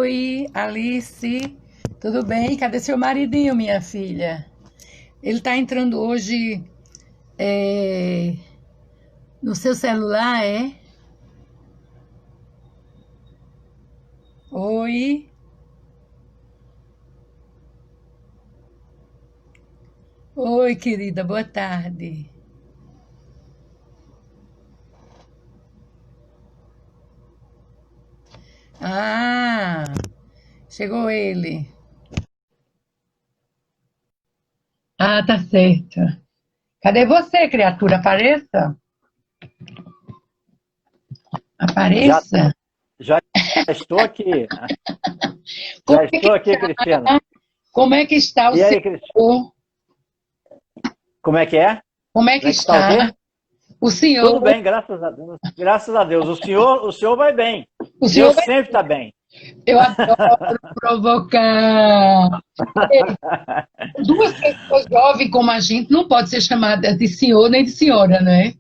Oi, Alice, tudo bem? Cadê seu maridinho, minha filha? Ele tá entrando hoje é, no seu celular, é? Oi, oi, querida, boa tarde. Ah, chegou ele. Ah, tá certo. Cadê você, criatura? Apareça, Já, apareça. já estou aqui. Como Já é que, estou aqui, Cristiana. como é que está o E aí, Cristiana? senhor? Como é que é? Como é que Como é que está o está quê? o senhor? Tudo bem, graças a Deus. Graças a Deus. O senhor vai bem. O senhor Deus sempre está bem. Eu adoro provocar. Duas pessoas jovens como a gente não pode ser chamada de senhor nem de senhora, né?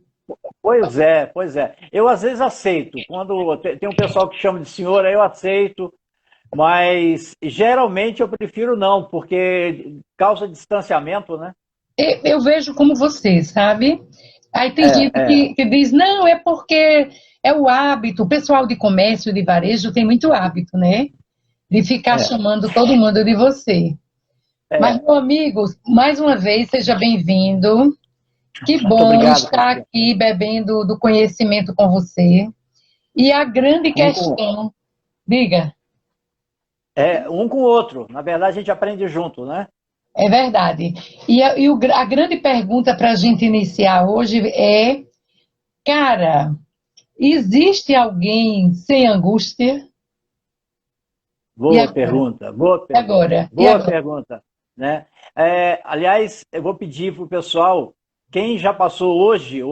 Pois é, pois é. Eu às vezes aceito. Quando tem um pessoal que chama de senhora, eu aceito. Mas geralmente eu prefiro não, porque causa distanciamento, né? Eu vejo como você, sabe? Aí tem É, gente é, que diz, não, é porque é o hábito. O pessoal de comércio, de varejo, tem muito hábito, né? De ficar é, chamando todo mundo de você. Mas, é. meu amigo, mais uma vez, seja bem-vindo. Que Muito bom obrigado, estar Cristiano. aqui bebendo do conhecimento com você. E a grande Um com, questão, diga. um com o outro. Na verdade, a gente aprende junto, né? É verdade. A grande pergunta para a gente iniciar hoje é, cara, existe alguém sem angústia? E Boa agora? pergunta, boa E pergunta, agora? E boa agora? pergunta, né? Aliás, eu vou pedir para o pessoal, quem já passou hoje,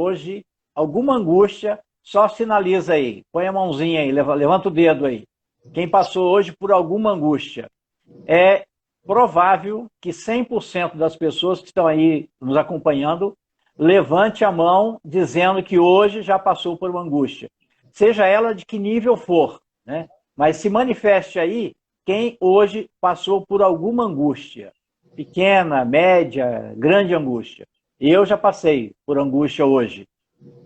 alguma angústia, só sinaliza aí, põe a mãozinha aí, levanta o dedo aí. Quem passou hoje por alguma angústia. É provável que 100% das pessoas que estão aí nos acompanhando levante a mão dizendo que hoje já passou por uma angústia. Seja ela de que nível for, né? Mas se manifeste aí quem hoje passou por alguma angústia. Pequena, média, grande angústia. Eu já passei por angústia hoje.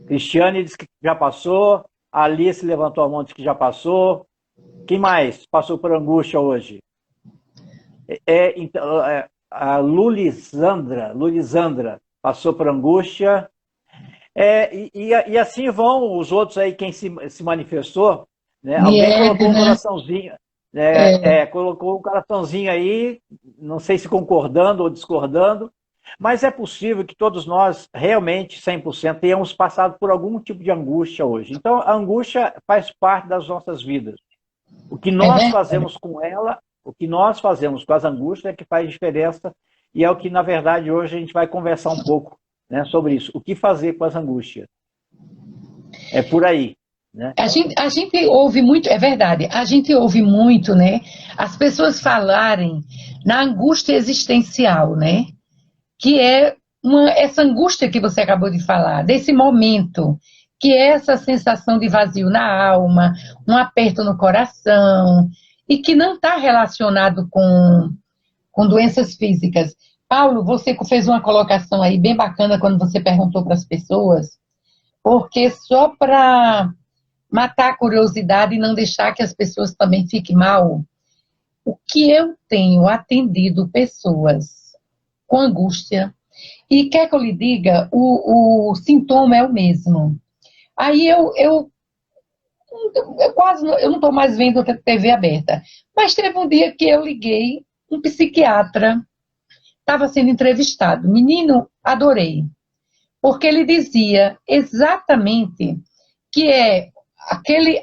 Cristiane disse que já passou, a Alice levantou a mão e disse que já passou. Quem mais passou por angústia hoje? Então, a Lulisandra passou por angústia. E assim vão os outros aí, quem se manifestou, né? Alguém colocou um Edna, coraçãozinho, né? Colocou um coraçãozinho aí, não sei se concordando ou discordando, mas é possível que todos nós, realmente, 100%, tenhamos passado por algum tipo de angústia hoje. Então, a angústia faz parte das nossas vidas. O que é nós verdade. fazemos com ela, o que nós fazemos com as angústias é que faz diferença e é o que, na verdade, hoje a gente vai conversar um pouco, né, sobre isso. O que fazer com as angústias? É por aí, né? A gente ouve muito, é verdade, a gente ouve muito, né? As pessoas falarem na angústia existencial, né? Que é essa angústia que você acabou de falar, desse momento, que é essa sensação de vazio na alma, um aperto no coração, e que não está relacionado com doenças físicas. Paulo, você fez uma colocação aí bem bacana quando você perguntou para as pessoas, porque só para matar a curiosidade e não deixar que as pessoas também fiquem mal, o que eu tenho atendido pessoas com angústia, e quer que eu lhe diga, o sintoma é o mesmo. Aí eu quase eu não estou mais vendo a TV aberta. Mas teve um dia que eu liguei, um psiquiatra estava sendo entrevistado. Menino, adorei. Porque ele dizia exatamente que é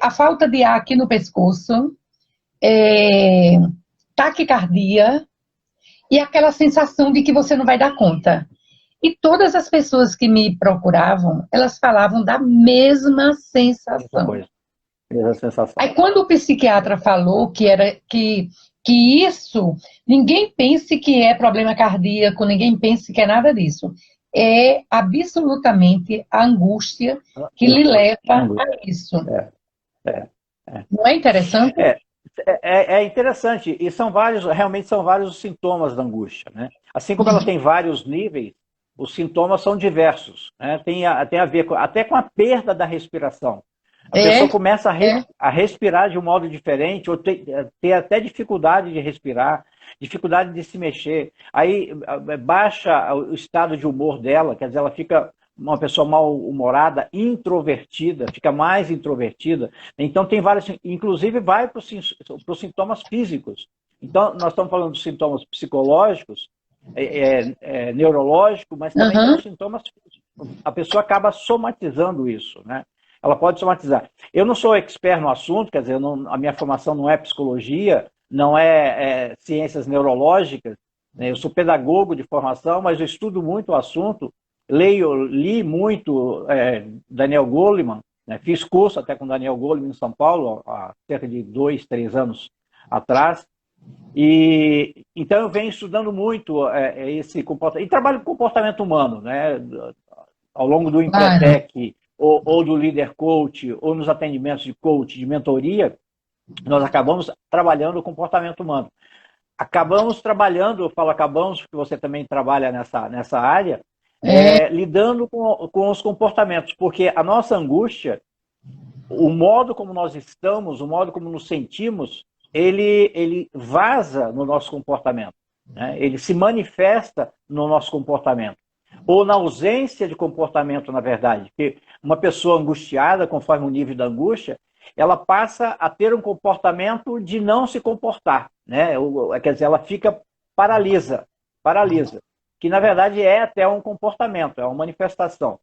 a falta de ar aqui no pescoço, é, taquicardia e aquela sensação de que você não vai dar conta. E todas as pessoas que me procuravam, elas falavam da mesma Mesma sensação. coisa, mesma sensação. Aí quando o psiquiatra falou que isso, ninguém pense que é problema cardíaco, ninguém pense que é nada disso. É absolutamente a angústia que lhe Isso, leva a angústia. isso. É, é, é. Não é interessante? É, É interessante, e são vários, realmente são vários os sintomas da angústia, né? Assim como ela tem vários níveis, os sintomas são diversos, né? Tem a ver até com a perda da respiração. A É, pessoa começa é. a respirar de um modo diferente, ou ter até dificuldade de respirar, dificuldade de se mexer. Aí baixa o estado de humor dela, quer dizer, ela fica uma pessoa mal-humorada, introvertida, fica mais introvertida. Então tem vários, inclusive vai para os sintomas físicos. Então nós estamos falando dos sintomas psicológicos, neurológicos, mas também tem Aham. os sintomas físicos. A pessoa acaba somatizando isso, né? Ela pode somatizar. Eu não sou expert no assunto, quer dizer, a minha formação não é psicologia, não é ciências neurológicas, né? Eu sou pedagogo de formação, mas eu estudo muito o assunto, li muito Daniel Goleman, né? Fiz curso até com Daniel Goleman em São Paulo, há cerca de 2, 3 anos atrás, e então eu venho estudando muito esse comportamento, e trabalho com comportamento humano, né? Ao longo do Claro. Empretec, ou do Líder Coach, ou nos atendimentos de coach, de mentoria, nós acabamos trabalhando o comportamento humano. Acabamos trabalhando, eu falo acabamos, porque você também trabalha nessa área, É. lidando com os comportamentos, porque a nossa angústia, o modo como nós estamos, o modo como nos sentimos, ele vaza no nosso comportamento, né? Ele se manifesta no nosso comportamento. Ou na ausência de comportamento, na verdade. Porque uma pessoa angustiada, conforme o nível da angústia, ela passa a ter um comportamento de não se comportar, né? Quer dizer, ela fica paralisa, que na verdade é até um comportamento, é uma manifestação.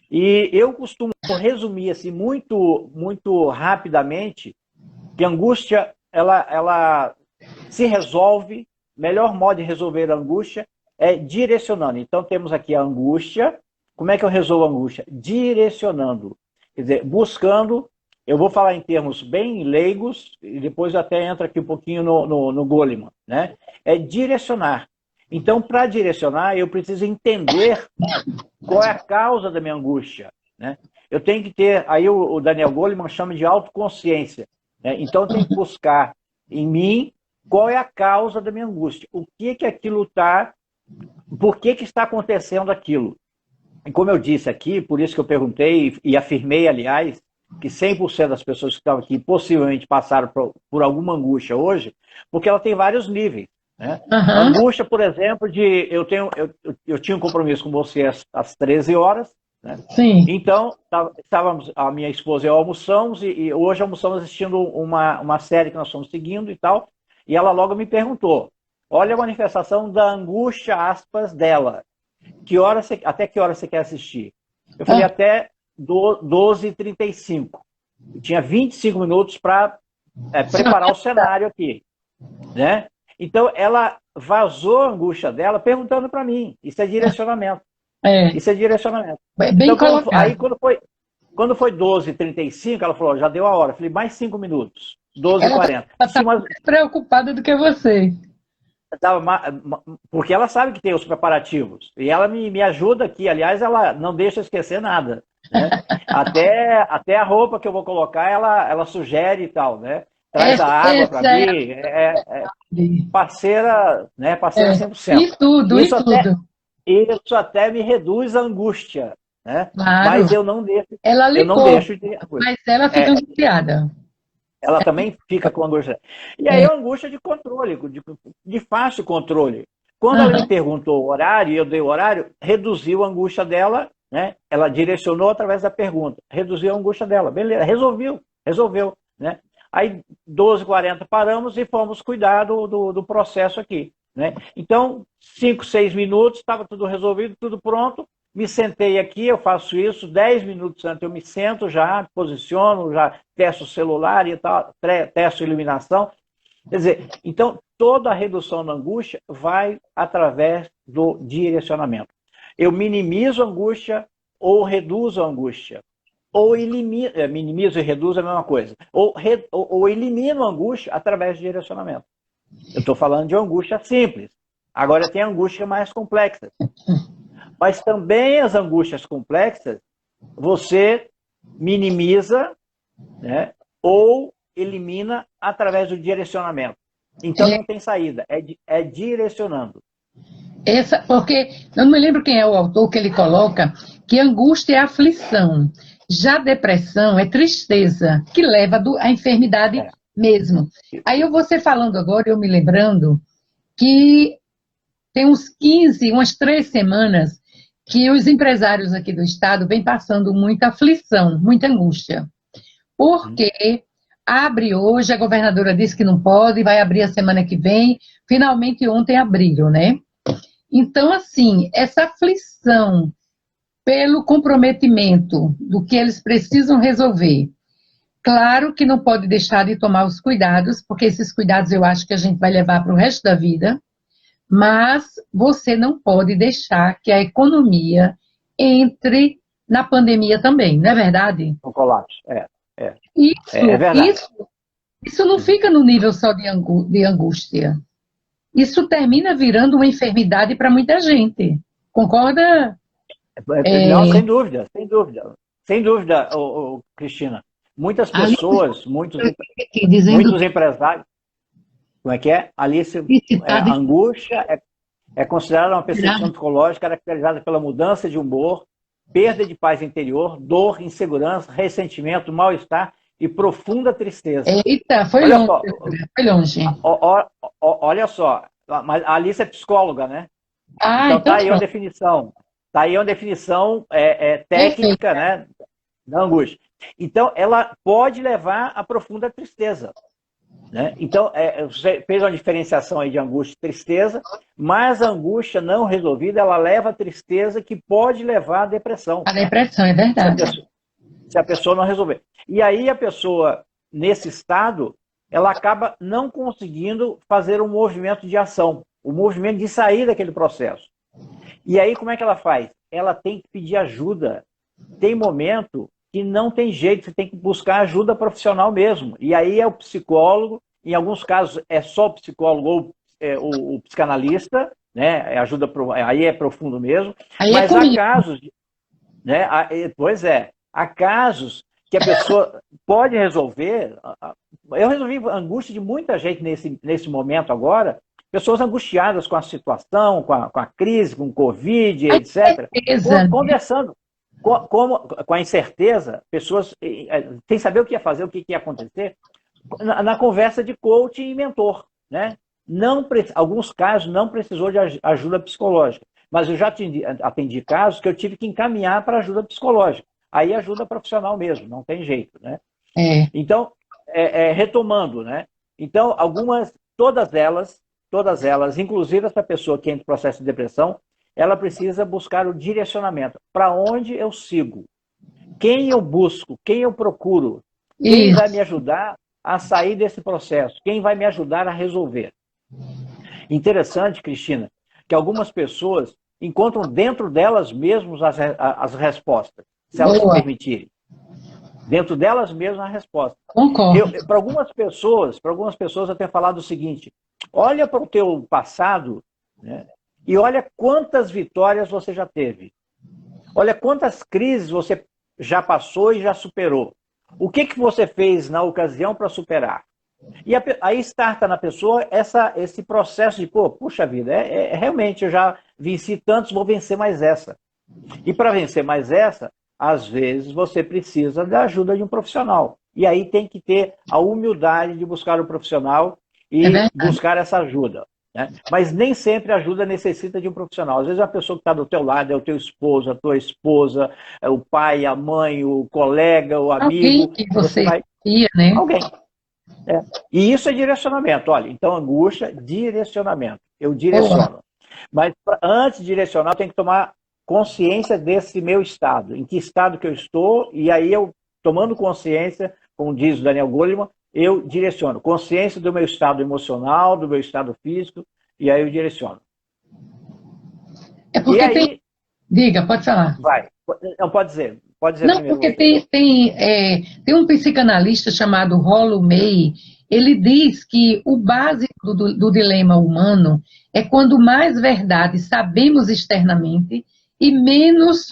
E eu costumo resumir assim muito rapidamente que a angústia ela se resolve, melhor modo de resolver a angústia é direcionando. Então temos aqui a angústia. Como é que eu resolvo a angústia? Direcionando. Quer dizer, buscando, eu vou falar em termos bem leigos, e depois até entra aqui um pouquinho no Goleman, né? É direcionar. Então, para direcionar, eu preciso entender qual é a causa da minha angústia, né? Eu tenho que ter, aí o Daniel Goleman chama de autoconsciência, né? Então eu tenho que buscar em mim qual é a causa da minha angústia, o que aquilo está, por que está acontecendo aquilo. E como eu disse aqui, por isso que eu perguntei e afirmei, aliás, que 100% das pessoas que estão aqui possivelmente passaram por alguma angústia hoje, porque ela tem vários níveis, né? Aham. Angústia, por exemplo, de eu tinha um compromisso com você às 13 horas, né? Sim. Então, estávamos, a minha esposa e eu almoçamos, e hoje almoçamos assistindo uma série que nós estamos seguindo e tal, e ela logo me perguntou, olha a manifestação da angústia, aspas, dela. Até que hora você quer assistir? Eu falei, Ah, até 12h35. Eu tinha 25 minutos para preparar o cenário aqui, né? Então, ela vazou a angústia dela perguntando para mim. Isso é direcionamento. é. Isso é direcionamento. É bem Então, colocado. quando foi 12h35, ela falou, já deu a hora. Eu falei, mais 5 minutos. Ela 12h40. está mais preocupada do que você. Porque ela sabe que tem os preparativos. E ela me ajuda aqui. Aliás, ela não deixa esquecer nada, né? Até a roupa que eu vou colocar, ela sugere e tal, né? Traz a água para Essa é a mim. parte. Parceira, né? Parceira É. 100%. E tudo, e Isso até, tudo. isso até me reduz a angústia, né? Claro. Mas Ela eu lhe não poupa, deixo de angústia. mas ela fica É, angustiada. ela também fica com angústia. E aí É. a angústia de controle, de fácil controle. Quando ela me Aham. perguntou o horário, e eu dei o horário, reduziu a angústia dela, né? Ela direcionou através da pergunta, reduziu a angústia dela. Beleza, resolveu, né? Aí, 12h40 paramos e fomos cuidar do processo aqui, né? Então, 5, 6 minutos, estava tudo resolvido, tudo pronto. Me sentei aqui, eu faço isso, 10 minutos antes eu me sento já, posiciono, já testo o celular e tal, testo a iluminação. Quer dizer, então toda a redução da angústia vai através do direcionamento. Eu minimizo a angústia ou reduzo a angústia. Ou minimizo e reduzo é a mesma coisa. Ou elimino a angústia através de direcionamento. Eu estou falando de angústia simples. Agora tem angústia mais complexa. Mas também as angústias complexas, você minimiza, né, ou elimina através do direcionamento. Então não tem saída, é direcionando. Porque eu não me lembro quem é o autor que ele coloca que angústia é aflição. Já depressão é tristeza, que leva à enfermidade mesmo. Aí você falando agora, eu me lembrando que tem umas 3 semanas, que os empresários aqui do estado vêm passando muita aflição, muita angústia. Porque abre hoje, a governadora disse que não pode, vai abrir a semana que vem, finalmente ontem abriram, né? Então, assim, essa aflição pelo comprometimento do que eles precisam resolver. Claro que não pode deixar de tomar os cuidados, porque esses cuidados eu acho que a gente vai levar para o resto da vida, mas você não pode deixar que a economia entre na pandemia também, não é verdade? Um colapso, Isso, é verdade. Isso não fica no nível só de angústia. Isso termina virando uma enfermidade para muita gente. Concorda? Não, sem dúvida, sem dúvida. Sem dúvida, Cristina. Muitas pessoas, muitos empresários. Como é que é? Alice, a angústia é considerada uma percepção psicológica caracterizada pela mudança de humor, perda de paz interior, dor, insegurança, ressentimento, mal-estar e profunda tristeza. Eita, foi longe. Olha só, mas a Alice é psicóloga, né? Então tá aí uma definição. Tá aí uma definição técnica, né, da angústia. Então, ela pode levar a profunda tristeza. Né? Então, você fez uma diferenciação aí de angústia e tristeza, mas a angústia não resolvida, ela leva a tristeza que pode levar à depressão. A depressão, é verdade. Se a pessoa não resolver. E aí a pessoa, nesse estado, ela acaba não conseguindo fazer um movimento de ação, um movimento de sair daquele processo. E aí como é que ela faz? Ela tem que pedir ajuda. Tem momento que não tem jeito, você tem que buscar ajuda profissional mesmo. E aí é o psicólogo, em alguns casos é só o psicólogo ou o psicanalista, né? Aí é profundo mesmo. Aí mas há casos, né? Pois é, há casos que a pessoa pode resolver. Eu resolvi a angústia de muita gente nesse momento agora, pessoas angustiadas com a situação, com a crise, com o Covid, etc. Conversando. Com a incerteza, pessoas sem saber o que ia fazer, o que ia acontecer, na conversa de coach e mentor. Né? Alguns casos não precisou de ajuda psicológica, mas eu já atendi casos que eu tive que encaminhar para ajuda psicológica. Aí ajuda profissional mesmo, não tem jeito. Né? Então, retomando, né? Então, todas elas, inclusive essa pessoa que entra em processo de depressão, ela precisa buscar o direcionamento. Para onde eu sigo? Quem eu busco? Quem eu procuro? Quem vai me ajudar a sair desse processo? Quem vai me ajudar a resolver? Interessante, Cristina, que algumas pessoas encontram dentro delas mesmas as respostas, se elas se permitirem. Dentro delas mesmas a resposta. Para algumas pessoas eu tenho falado o seguinte: olha para o teu passado, né? E olha quantas vitórias você já teve. Olha quantas crises você já passou e já superou. O que você fez na ocasião para superar? E aí starta na pessoa esse processo de, puxa vida, realmente eu já venci tantos, vou vencer mais essa. E para vencer mais essa, às vezes você precisa da ajuda de um profissional. E aí tem que ter a humildade de buscar o profissional e buscar essa ajuda. Né? Mas nem sempre a ajuda necessita de um profissional. Às vezes a pessoa que está do teu lado é o teu esposo, a tua esposa, é o pai, a mãe, o colega, o amigo. Alguém que você confia, né? Alguém. E isso é direcionamento. Olha, então angústia, direcionamento. Eu direciono. Mas antes de direcionar, eu tenho que tomar consciência desse meu estado. Em que estado que eu estou, e aí eu, tomando consciência, como diz o Daniel Goleman, eu direciono. Consciência do meu estado emocional, do meu estado físico, e aí eu direciono. É porque aí... Diga, pode falar. Vai. Não, pode dizer. Não, porque tem um psicanalista chamado Rollo May, ele diz que o básico do dilema humano é quando mais verdade sabemos externamente e menos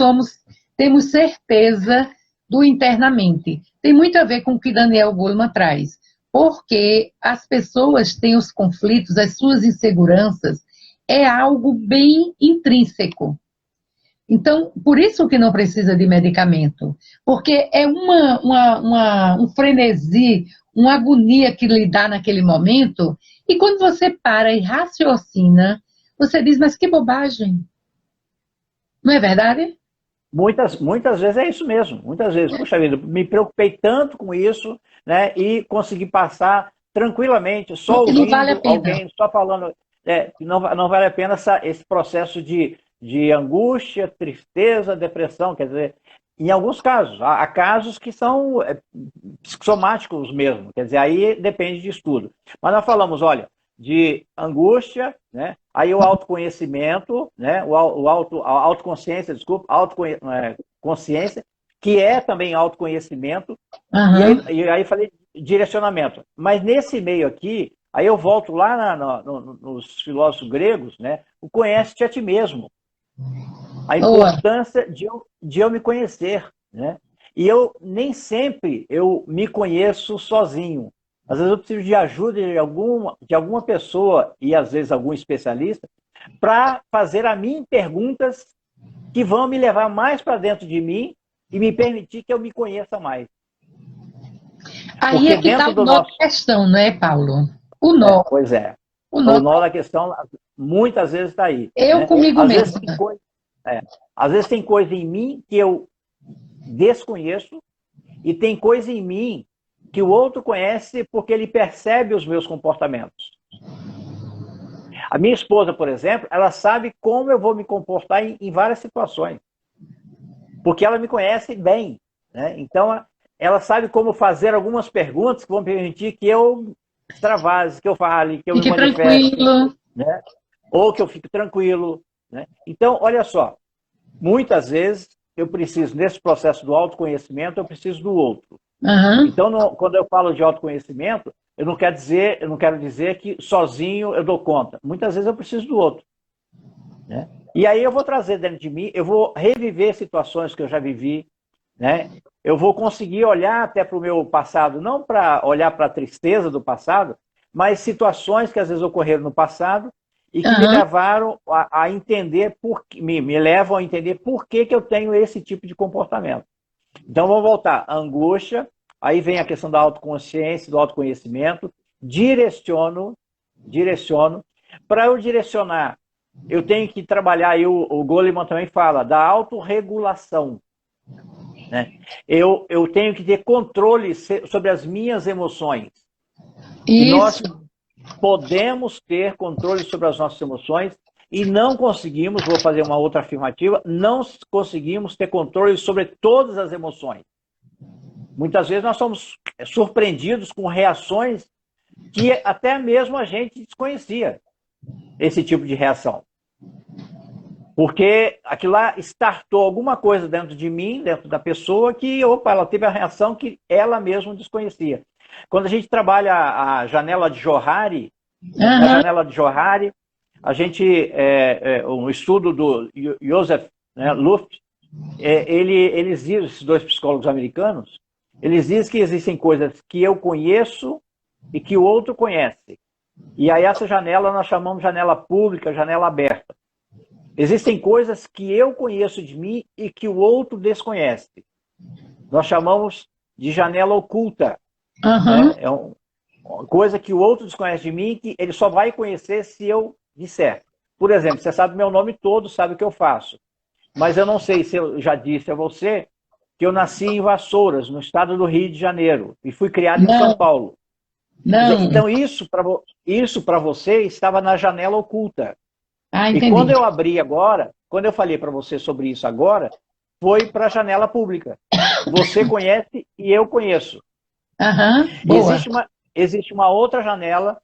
temos certeza do internamente. Tem muito a ver com o que Daniel Goleman traz. Porque as pessoas têm os conflitos, as suas inseguranças, é algo bem intrínseco. Então, por isso que não precisa de medicamento. Porque é um frenesi, uma agonia que lhe dá naquele momento, e quando você para e raciocina, você diz, mas que bobagem. Não é verdade? Muitas vezes é isso mesmo. Muitas vezes, puxa vida, me preocupei tanto com isso, né? E consegui passar tranquilamente, só E não vale a ouvindo pena. alguém, só falando. Não vale a pena esse processo de angústia, tristeza, depressão. Quer dizer, em alguns casos, há casos que são psicossomáticos mesmo. Quer dizer, aí depende de estudo. Mas nós falamos, olha, de angústia, né? Aí o autoconhecimento, né? A autoconsciência, desculpa, consciência, que é também autoconhecimento, Aham. e aí falei direcionamento. Mas nesse meio aqui, aí eu volto lá nos filósofos gregos, né? O conhece-te a ti mesmo. A Boa. importância de eu me conhecer, né? E eu nem sempre eu me conheço sozinho. Às vezes eu preciso de ajuda de alguma pessoa e às vezes algum especialista para fazer a mim perguntas que vão me levar mais para dentro de mim e me permitir que eu me conheça mais. Aí Porque é que está dentro o do nó da nosso... questão, não é, Paulo? O nó. Pois é. O O nó. nó da questão muitas vezes está aí. Eu Né? comigo Às vezes mesma. tem coisa, às vezes tem coisa em mim que eu desconheço e tem coisa em mim que o outro conhece porque ele percebe os meus comportamentos. A minha esposa, por exemplo, ela sabe como eu vou me comportar em várias situações. Porque ela me conhece bem. Né? Então, ela sabe como fazer algumas perguntas que vão permitir que eu extravase, que eu fale, que eu me Fique manifeste, tranquilo. né? Ou que eu fique tranquilo. Né? Então, olha só, muitas vezes eu preciso, nesse processo do autoconhecimento, eu preciso do outro. Aham. Então, quando eu falo de autoconhecimento, eu não quero dizer que sozinho eu dou conta. Muitas vezes eu preciso do outro. Né? E aí eu vou trazer dentro de mim, eu vou reviver situações que eu já vivi, né? Eu vou conseguir olhar até para o meu passado, não para olhar para a tristeza do passado, mas situações que às vezes ocorreram no passado e que me Aham. levaram a entender, me levam a entender por que eu tenho esse tipo de comportamento. Então vamos voltar. Angústia, aí vem a questão da autoconsciência, do autoconhecimento. Direciono. Para eu direcionar, eu tenho que trabalhar, e o Goleman também fala, da autorregulação. Né? Eu tenho que ter controle sobre as minhas emoções. E nós Isso. podemos ter controle sobre as nossas emoções e não conseguimos, vou fazer uma outra afirmativa, não conseguimos ter controle sobre todas as emoções. Muitas vezes nós somos surpreendidos com reações que até mesmo a gente desconhecia esse tipo de reação. Porque aquilo lá startou alguma coisa dentro de mim, dentro da pessoa, que, opa, ela teve a reação que ela mesma desconhecia. Quando a gente trabalha a janela de Johari, na Aham. janela de Johari, a gente, um estudo do Joseph, né, Luft, eles dizem, esses dois psicólogos americanos, eles dizem que existem coisas que eu conheço e que o outro conhece. E aí essa janela nós chamamos de janela pública, janela aberta. Existem coisas que eu conheço de mim e que o outro desconhece. Nós chamamos de janela oculta. Aham. Né? É uma coisa que o outro desconhece de mim e que ele só vai conhecer se eu disser. Por exemplo, você sabe meu nome todo, sabe o que eu faço. Mas eu não sei se eu já disse a você que eu nasci em Vassouras, no estado do Rio de Janeiro, e fui criado em São Não, Paulo. não. Então isso para você estava na janela oculta. Ah, E quando entendi. eu abri agora, quando eu falei para você sobre isso agora, foi para a janela pública. Você conhece e eu conheço. Aham. E Boa. existe uma outra janela,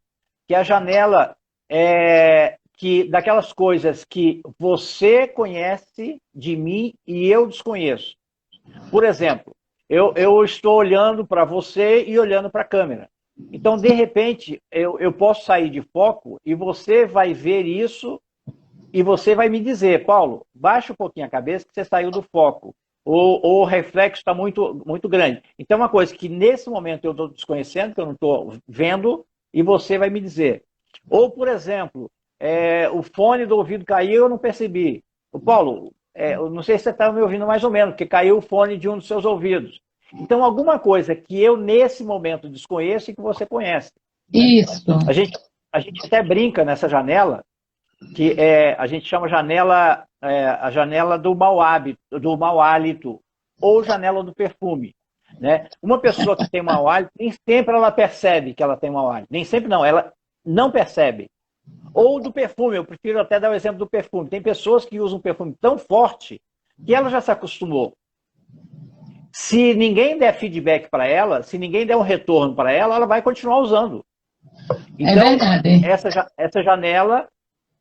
que é a janela daquelas coisas que você conhece de mim e eu desconheço. Por exemplo, eu estou olhando para você e olhando para a câmera. Então, de repente, eu posso sair de foco e você vai ver isso e você vai me dizer, Paulo, baixa um pouquinho a cabeça que você saiu do foco. ou o reflexo está muito, muito grande. Então, uma coisa que nesse momento eu estou desconhecendo, que eu não estou vendo, e você vai me dizer. Ou, por exemplo, o fone do ouvido caiu e eu não percebi. O Paulo, eu não sei se você está me ouvindo mais ou menos, porque caiu o fone de um dos seus ouvidos. Então, alguma coisa que eu, nesse momento, desconheço e que você conhece. Né? Isso. A gente até brinca nessa janela, que a gente chama a janela do mau hábito, do mau hálito, ou janela do perfume. Né? Uma pessoa que tem mau hálito, nem sempre ela percebe que ela tem mau hálito. Nem sempre não, ela não percebe. Ou do perfume, eu prefiro até dar o exemplo do perfume. Tem pessoas que usam um perfume tão forte que ela já se acostumou. Se ninguém der feedback para ela, se ninguém der um retorno para ela, ela vai continuar usando. Então, essa janela,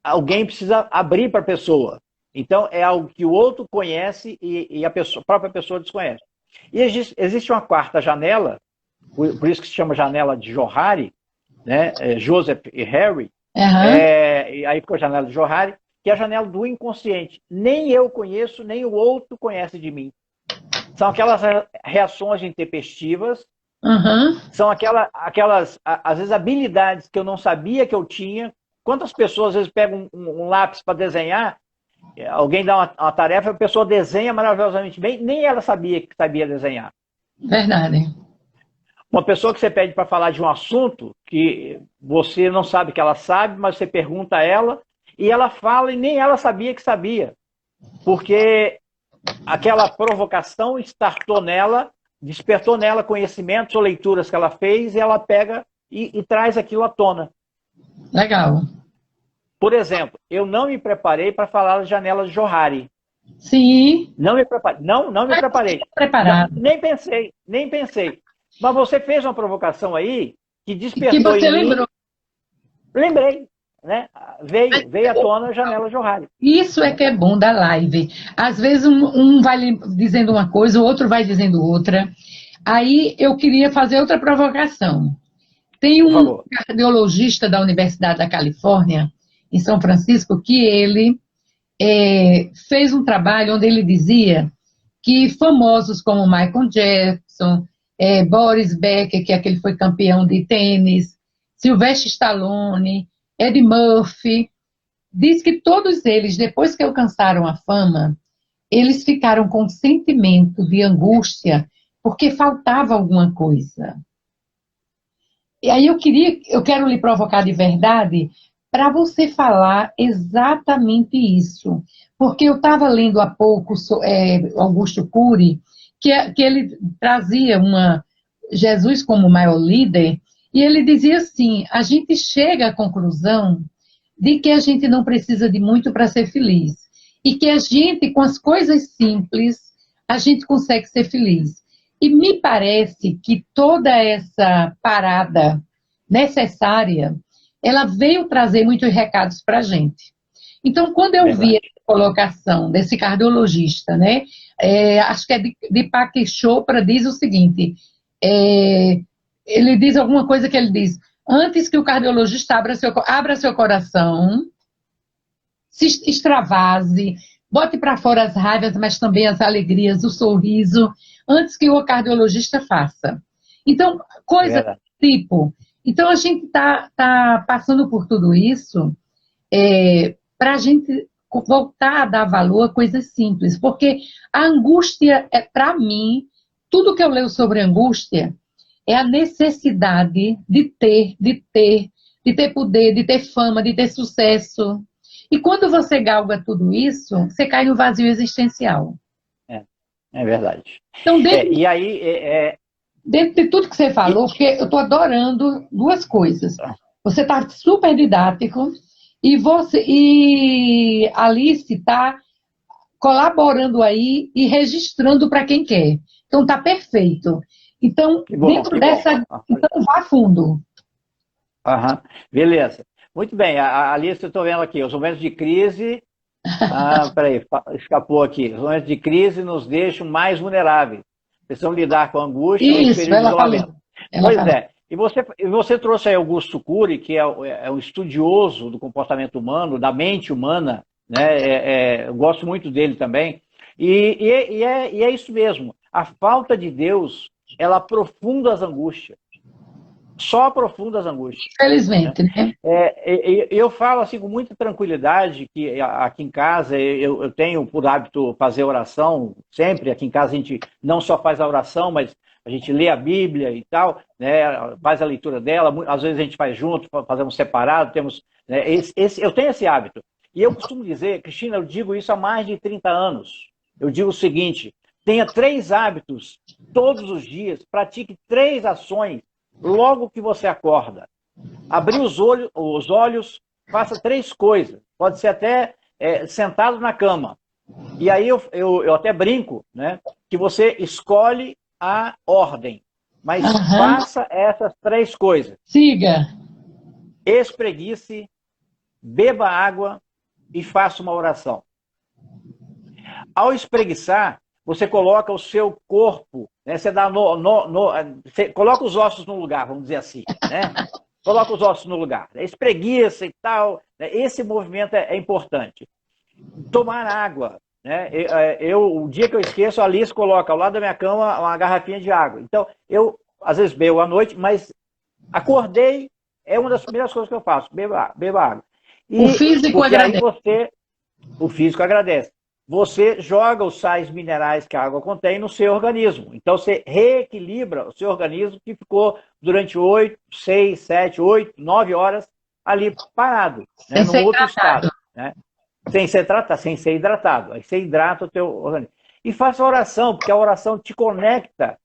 alguém precisa abrir para a pessoa. Então, é algo que o outro conhece e a própria pessoa desconhece. E existe uma quarta janela, por isso que se chama janela de Johari, né? Joseph e Harry, e aí ficou a janela de Johari, que é a janela do inconsciente. Nem eu conheço, nem o outro conhece de mim. São aquelas reações intempestivas, são aquelas, às vezes, habilidades que eu não sabia que eu tinha. Quantas pessoas, às vezes, pegam um lápis para desenhar, alguém dá uma tarefa, a pessoa desenha maravilhosamente bem, nem ela sabia que sabia desenhar. Verdade. Uma pessoa que você pede para falar de um assunto que você não sabe que ela sabe, mas você pergunta a ela, e ela fala e nem ela sabia que sabia. Porque aquela provocação startou nela, despertou nela conhecimentos ou leituras que ela fez, e ela pega e traz aquilo à tona. Legal. Por exemplo, eu não me preparei para falar da janela de Johari. Sim. Não me preparei. Não me preparei. Preparado. Nem pensei. Mas você fez uma provocação aí que despertou que você em mim. lembrou. Lembrei. Né? Veio à tona a janela de Johari. Isso é que é bom da live. Às vezes um vai dizendo uma coisa, o outro vai dizendo outra. Aí eu queria fazer outra provocação. Tem um cardiologista da Universidade da Califórnia, em São Francisco, que ele fez um trabalho onde ele dizia que famosos como Michael Jackson, Boris Becker, que é aquele que foi campeão de tênis, Sylvester Stallone, Eddie Murphy, diz que todos eles, depois que alcançaram a fama, eles ficaram com um sentimento de angústia porque faltava alguma coisa. E aí eu quero lhe provocar de verdade para você falar exatamente isso. Porque eu estava lendo há pouco Augusto Cury, que ele trazia Jesus como maior líder, e ele dizia assim, a gente chega à conclusão de que a gente não precisa de muito para ser feliz. E que a gente, com as coisas simples, a gente consegue ser feliz. E me parece que toda essa parada necessária, ela veio trazer muitos recados para a gente. Então, quando eu vi essa colocação desse cardiologista, né, acho que é de Deepak Chopra, diz o seguinte, ele diz alguma coisa que ele diz, antes que o cardiologista abra seu coração, se extravase, bote para fora as raivas, mas também as alegrias, o sorriso, antes que o cardiologista faça. Então, coisa do tipo. Então, a gente tá passando por tudo isso para a gente voltar a dar valor a coisas simples. Porque a angústia, para mim, tudo que eu leio sobre angústia é a necessidade de ter poder, de ter fama, de ter sucesso. E quando você galga tudo isso, você cai no vazio existencial. É verdade. Então, dentro de tudo que você falou, porque eu estou adorando duas coisas. Você está super didático e Alice está colaborando aí e registrando para quem quer. Então, está perfeito. Então, dentro dessa... Então, vá a fundo. Beleza. Muito bem, a Alice, eu estou vendo aqui, os momentos de crise... peraí, escapou aqui. Os momentos de crise nos deixam mais vulneráveis. Precisamos lidar com a angústia e o período de isolamento. Pois é. E você trouxe aí Augusto Cury, que é um estudioso do comportamento humano, da mente humana, né? Eu gosto muito dele também. E é isso mesmo. A falta de Deus, ela aprofunda as angústias. Só aprofunda as angústias. Infelizmente, né? Eu falo assim com muita tranquilidade que aqui em casa eu tenho por hábito fazer oração sempre. Aqui em casa a gente não só faz a oração, mas a gente lê a Bíblia e tal, né, faz a leitura dela. Às vezes a gente faz junto, fazemos separado, temos, né, eu tenho esse hábito. E eu costumo dizer, Cristina, eu digo isso há mais de 30 anos. Eu digo o seguinte: tenha 3 hábitos todos os dias, pratique 3 ações logo que você acorda. Abrir os olhos, faça 3 coisas. Pode ser até sentado na cama. E aí eu até brinco, né, que você escolhe a ordem, mas faça essas 3 coisas. Siga. Espreguice, beba água e faça uma oração. Ao espreguiçar, você coloca o seu corpo, né? Você dá você coloca os ossos no lugar, vamos dizer assim, né? Coloca os ossos no lugar, espreguiça e tal. Né? Esse movimento é importante. Tomar água, né? O dia que eu esqueço, a Alice coloca ao lado da minha cama uma garrafinha de água. Então, eu às vezes bebo à noite, mas acordei, é uma das primeiras coisas que eu faço, beba água. O físico agradece. O físico agradece. Você joga os sais minerais que a água contém no seu organismo. Então, você reequilibra o seu organismo que ficou durante 8, 6, 7, 8, 9 horas ali parado, né, num outro estado. Né? Sem ser hidratado. Aí você hidrata o teu organismo. E faça oração, porque a oração te conecta,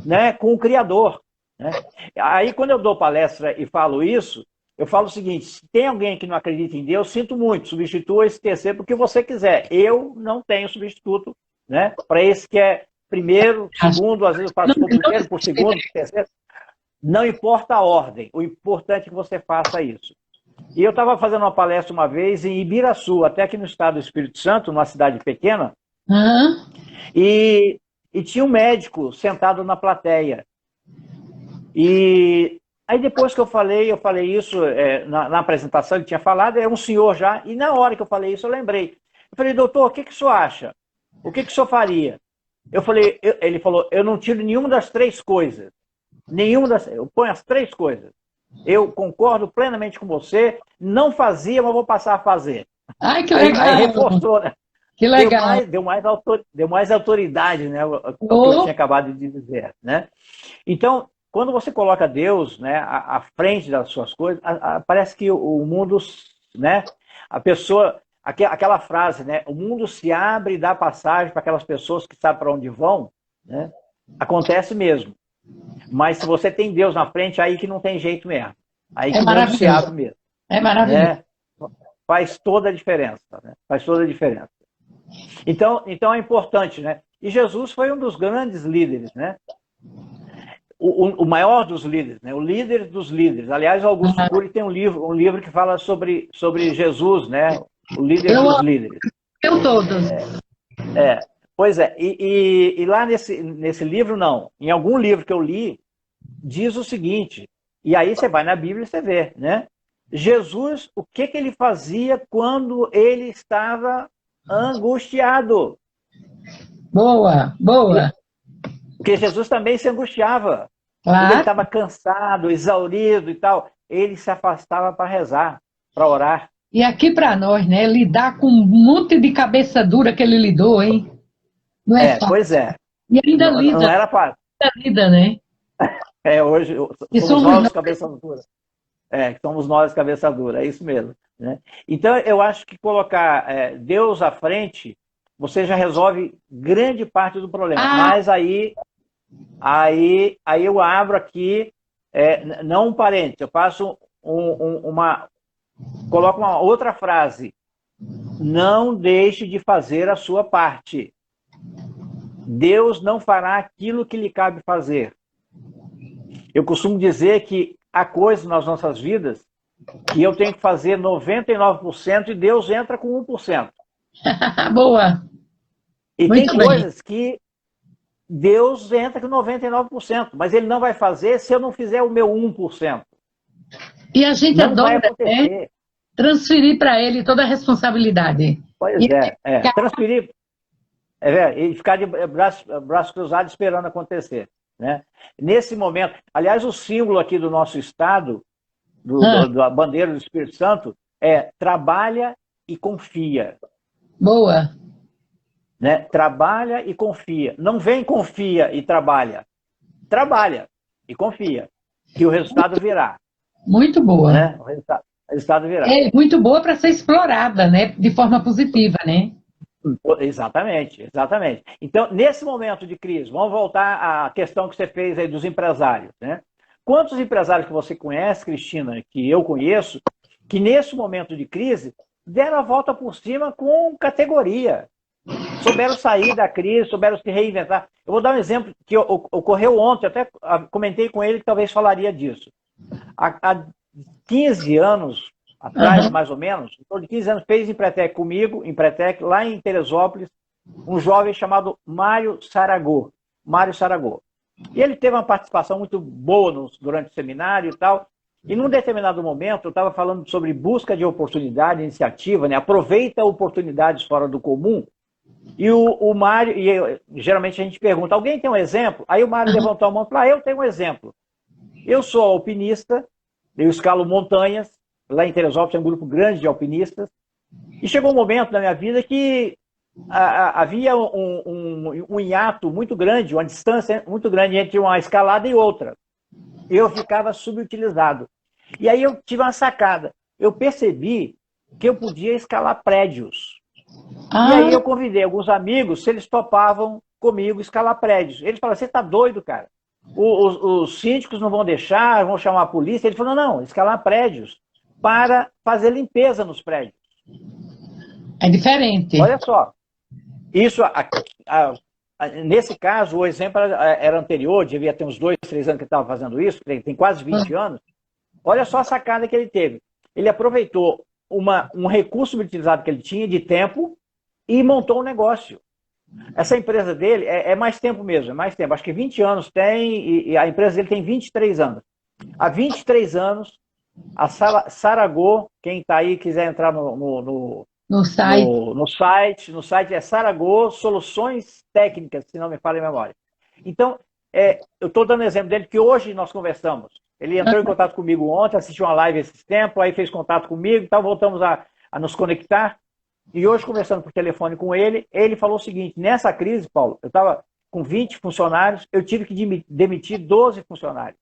né, com o Criador. Né? Aí, quando eu dou palestra e falo isso, eu falo o seguinte: se tem alguém que não acredita em Deus, sinto muito, substitua esse terceiro porque você quiser. Eu não tenho substituto, né, para esse que é primeiro, segundo, às vezes eu faço por primeiro, por segundo, por terceiro. Não importa a ordem, o importante é que você faça isso. E eu estava fazendo uma palestra uma vez em Ibiraçu, até aqui no estado do Espírito Santo, numa cidade pequena, e tinha um médico sentado na plateia. E aí depois que eu falei isso na apresentação, ele tinha falado, é um senhor já, e na hora que eu falei isso eu lembrei. Eu falei: doutor, o que o senhor acha? O que o senhor faria? Ele falou: eu não tiro nenhuma das 3 coisas. Eu ponho as 3 coisas. Eu concordo plenamente com você, não fazia, mas vou passar a fazer. Ai, que legal! Aí reforçou, né? Que legal! Deu mais autoridade, né? O que eu tinha acabado de dizer, né? Então, quando você coloca Deus, né, à frente das suas coisas, parece que o mundo, né, a pessoa, aquela frase, né, o mundo se abre e dá passagem para aquelas pessoas que sabem para onde vão, né, acontece mesmo. Mas se você tem Deus na frente, aí que não tem jeito mesmo. Aí que o mundo se abre mesmo. É maravilhoso. Né? Faz toda a diferença. Né? Faz toda a diferença. Então é importante, né? E Jesus foi um dos grandes líderes, né? O maior dos líderes, né? O líder dos líderes. Aliás, o Augusto Cury tem um livro que fala sobre Jesus, né? O líder dos líderes. Eu todos. Pois é. E lá nesse livro, não. Em algum livro que eu li, diz o seguinte, e aí você vai na Bíblia e você vê, né? Jesus, o que ele fazia quando ele estava angustiado? Boa. Porque Jesus também se angustiava. Claro. Quando ele estava cansado, exaurido e tal, ele se afastava para rezar, para orar. E aqui para nós, né, lidar com um monte de cabeça dura que ele lidou, hein? Não é fácil. Pois é. E ainda lida. Não era fácil. Ainda lida, né? Hoje somos nós cabeça dura. Somos nós cabeça dura, é isso mesmo. Né? Então, eu acho que colocar Deus à frente, você já resolve grande parte do problema. Mas aí eu abro aqui, não um parênteses, eu faço coloco uma outra frase. Não deixe de fazer a sua parte. Deus não fará aquilo que lhe cabe fazer. Eu costumo dizer que há coisas nas nossas vidas que eu tenho que fazer 99% e Deus entra com 1%. Boa! E muito tem coisas que Deus entra com 99%, mas Ele não vai fazer se eu não fizer o meu 1%. E a gente adora, né, transferir para Ele toda a responsabilidade. Pois transferir. E ficar de braço cruzado esperando acontecer. Né? Nesse momento, aliás, o símbolo aqui do nosso estado, da bandeira do Espírito Santo, é trabalha e confia. Boa. Né? Trabalha e confia. Não vem, confia e trabalha. Trabalha e confia, que o resultado virá. Muito boa. Né? O resultado virá. É muito boa para ser explorada, né? De forma positiva, né? Exatamente, exatamente. Então, nesse momento de crise, vamos voltar à questão que você fez aí dos empresários. Né? Quantos empresários que você conhece, Cristina, que eu conheço, que nesse momento de crise deram a volta por cima com categoria? Souberam sair da crise, souberam se reinventar. Eu vou dar um exemplo que ocorreu ontem, até comentei com ele que talvez falaria disso. Há 15 anos atrás, mais ou menos, em torno de 15 anos, fez Empretec comigo, Empretec, lá em Teresópolis, um jovem chamado Mário Saragô. Mário Saragô. E ele teve uma participação muito boa durante o seminário e tal. E num determinado momento, eu estava falando sobre busca de oportunidade, iniciativa, né? Aproveita oportunidades fora do comum. E o Mário, geralmente a gente pergunta, alguém tem um exemplo? Aí o Mário levantou a mão e falou, eu tenho um exemplo. Eu sou alpinista, eu escalo montanhas, lá em Teresópolis tem um grupo grande de alpinistas, e chegou um momento na minha vida que havia um hiato muito grande, uma distância muito grande entre uma escalada e outra. Eu ficava subutilizado. E aí eu tive uma sacada. Eu percebi que eu podia escalar prédios. E aí eu convidei alguns amigos se eles topavam comigo escalar prédios. Eles falaram, você tá doido, cara? Os síndicos não vão deixar, vão chamar a polícia. Ele falou, não, escalar prédios para fazer limpeza nos prédios. É diferente. Olha só. Isso, nesse caso, o exemplo era anterior, devia ter uns 2, 3 anos que ele estava fazendo isso, tem quase 20 anos. Olha só a sacada que ele teve. Ele aproveitou um recurso utilizado que ele tinha de tempo e montou um negócio. Essa empresa dele é mais tempo mesmo, é mais tempo. Acho que 20 anos tem, e a empresa dele tem 23 anos. Há 23 anos, a Saragô, quem está aí quiser entrar no site é Saragô Soluções Técnicas, se não me falha a memória. Então, eu estou dando exemplo dele, que hoje nós conversamos. Ele entrou em contato comigo ontem, assistiu uma live esse tempo, aí fez contato comigo, então voltamos a nos conectar. E hoje, conversando por telefone com ele, ele falou o seguinte, nessa crise, Paulo, eu estava com 20 funcionários, eu tive que demitir 12 funcionários,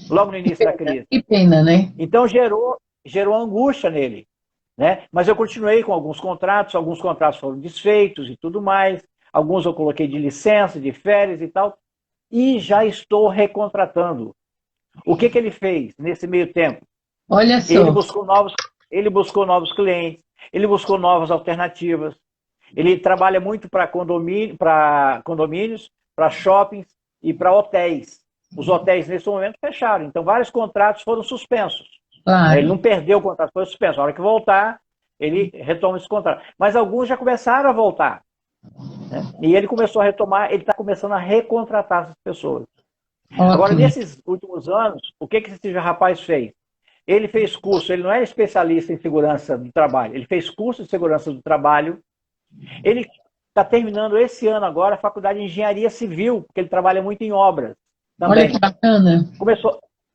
logo no início da crise. Que pena, né? Então, gerou angústia nele. Né? Mas eu continuei com alguns contratos foram desfeitos e tudo mais, alguns eu coloquei de licença, de férias e tal, e já estou recontratando. O que ele fez nesse meio tempo? Olha só. Ele buscou novos clientes, ele buscou novas alternativas, ele trabalha muito para condomínios, para shoppings e para hotéis. Os hotéis, nesse momento, fecharam, então vários contratos foram suspensos. Claro. Ele não perdeu o contrato, foi suspenso. A hora que voltar, ele retoma esse contrato. Mas alguns já começaram a voltar. Né? E ele começou a retomar, ele está começando a recontratar essas pessoas. Ótimo. Agora, nesses últimos anos, o que esse rapaz fez? Ele fez curso, ele não é especialista em segurança do trabalho, ele fez curso de segurança do trabalho. Ele está terminando esse ano agora a faculdade de engenharia civil, porque ele trabalha muito em obras também. Olha que bacana.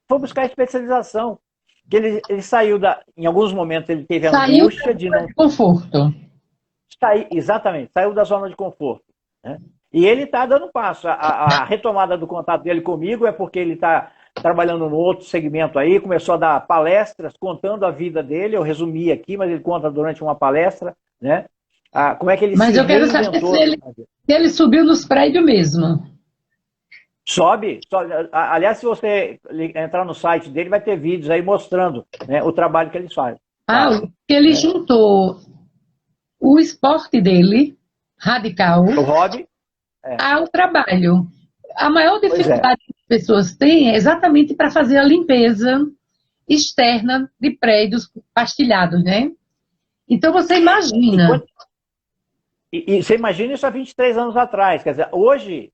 Foi buscar especialização. Que ele saiu em alguns momentos ele teve a angústia de não... conforto. Exatamente, saiu da zona de conforto. Né? E ele está dando passo. A retomada do contato dele comigo é porque ele está trabalhando no outro segmento aí, começou a dar palestras contando a vida dele, eu resumi aqui, mas ele conta durante uma palestra, né? Como é que ele mas eu quero saber se ele subiu nos prédios mesmo. Sobe. Aliás, se você entrar no site dele, vai ter vídeos aí mostrando, né, o trabalho que eles fazem. Ele juntou o esporte dele, radical, o hobby, ao trabalho. A maior dificuldade que as pessoas têm é exatamente para fazer a limpeza externa de prédios pastilhados, né? Então você imagina. E você imagina isso há 23 anos atrás. Quer dizer, hoje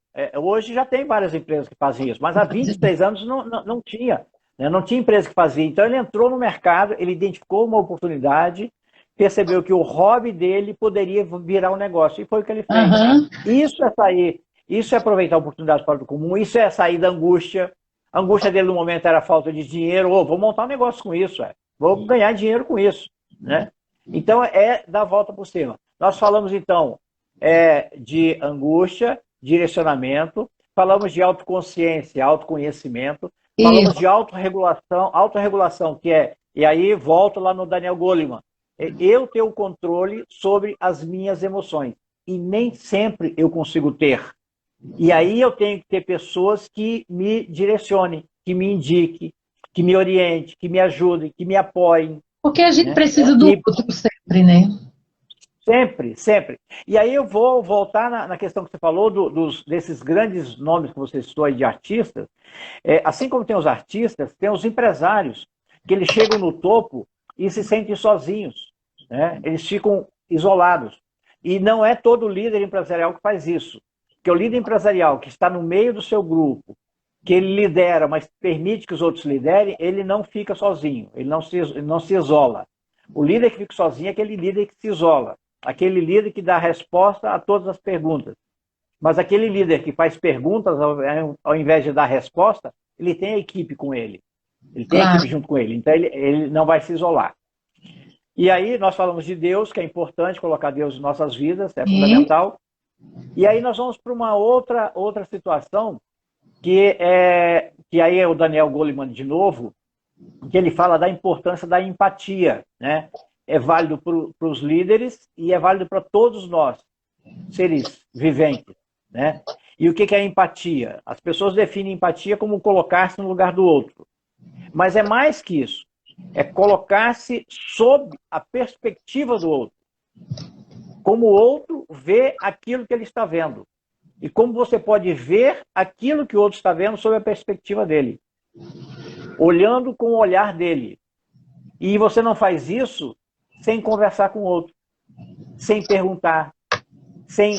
já tem várias empresas que fazem isso, mas há 23 anos não tinha. Né? Não tinha empresa que fazia. Então ele entrou no mercado, ele identificou uma oportunidade percebeu que o hobby dele poderia virar um negócio. E foi o que ele fez. Aham. Isso é sair, isso é aproveitar a oportunidade fora do comum, isso é sair da angústia. A angústia dele no momento era a falta de dinheiro. Vou montar um negócio com isso, vou ganhar dinheiro com isso, né? Então, é dar a volta por cima. Nós falamos, então, de angústia, direcionamento, falamos de autoconsciência, autoconhecimento, falamos Isso. de autorregulação, que e aí volto lá no Daniel Goleman, eu ter o controle sobre as minhas emoções. E nem sempre eu consigo ter. E aí eu tenho que ter pessoas que me direcionem, que me indiquem, que me orientem, que me ajudem, que me apoiem. Porque a gente Né? precisa do outro sempre, né? Sempre, sempre. E aí eu vou voltar na questão que você falou desses grandes nomes que você citou aí de artistas. Assim como tem os artistas, tem os empresários, que eles chegam no topo e se sentem sozinhos, né? Eles ficam isolados. E não é todo líder empresarial que faz isso. Porque o líder empresarial que está no meio do seu grupo, que ele lidera, mas permite que os outros liderem, ele não fica sozinho, ele não se isola. O líder que fica sozinho é aquele líder que se isola, aquele líder que dá resposta a todas as perguntas. Mas aquele líder que faz perguntas ao invés de dar resposta, ele tem a equipe com ele. Ele tem a equipe junto com ele, então ele não vai se isolar. E aí nós falamos de Deus, que é importante colocar Deus em nossas vidas, é fundamental. E aí nós vamos para uma outra situação, que aí é o Daniel Goleman de novo, que ele fala da importância da empatia, né? É válido para os líderes e é válido para todos nós, seres viventes, né? E o que é empatia? As pessoas definem empatia como colocar-se no lugar do outro. Mas é mais que isso. É colocar-se sob a perspectiva do outro. Como o outro vê aquilo que ele está vendo. E como você pode ver aquilo que o outro está vendo sob a perspectiva dele. Olhando com o olhar dele. E você não faz isso sem conversar com o outro. Sem perguntar. Sem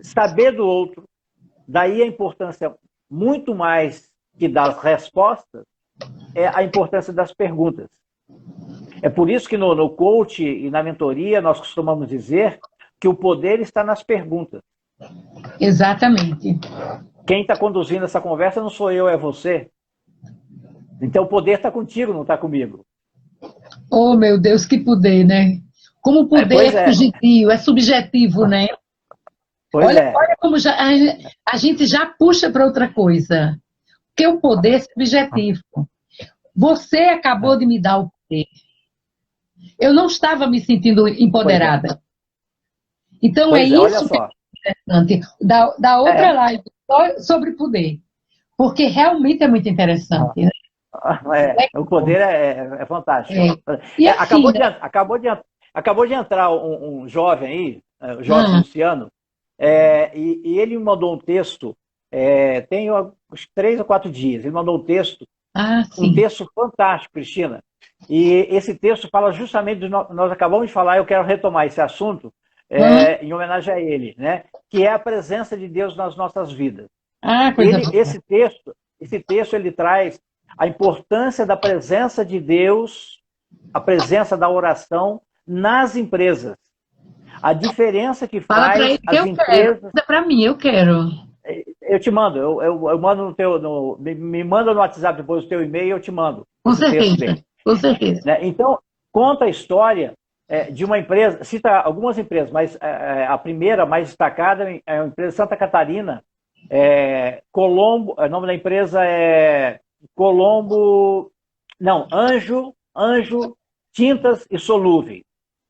saber do outro. Daí a importância, muito mais que das respostas, é a importância das perguntas. É por isso que no coach e na mentoria nós costumamos dizer que o poder está nas perguntas. Exatamente. Quem está conduzindo essa conversa não sou eu, é você. Então o poder está contigo, não está comigo. Oh, meu Deus, que poder, né? Como o poder é fugitivo, é subjetivo, né? Olha como a gente já puxa para outra coisa. Porque o poder é subjetivo. Você acabou de me dar o poder. Eu não estava me sentindo empoderada. Então é isso que é interessante. Da outra live sobre poder. Porque realmente é muito interessante. Né? O poder é fantástico. E assim, acabou de entrar um jovem aí, o Jorge Luciano, e ele me mandou um texto, tem uns 3 ou 4 dias, ele mandou um texto, um texto fantástico, Cristina. E esse texto fala justamente do nós acabamos de falar, eu quero retomar esse assunto em homenagem a ele, né? Que é a presença de Deus nas nossas vidas. Esse texto ele traz a importância da presença de Deus, a presença da oração nas empresas. A diferença que faz fala pra ele as empresas... Manda para mim, eu quero. Eu te mando, eu mando no teu... me manda no WhatsApp depois o teu e-mail e eu te mando. Com certeza, com certeza. Né? Então, conta a história de uma empresa, cita algumas empresas, mas a primeira, mais destacada, é uma empresa de Santa Catarina, Colombo, o nome da empresa é Colombo, não, Anjo Tintas e Solúvel.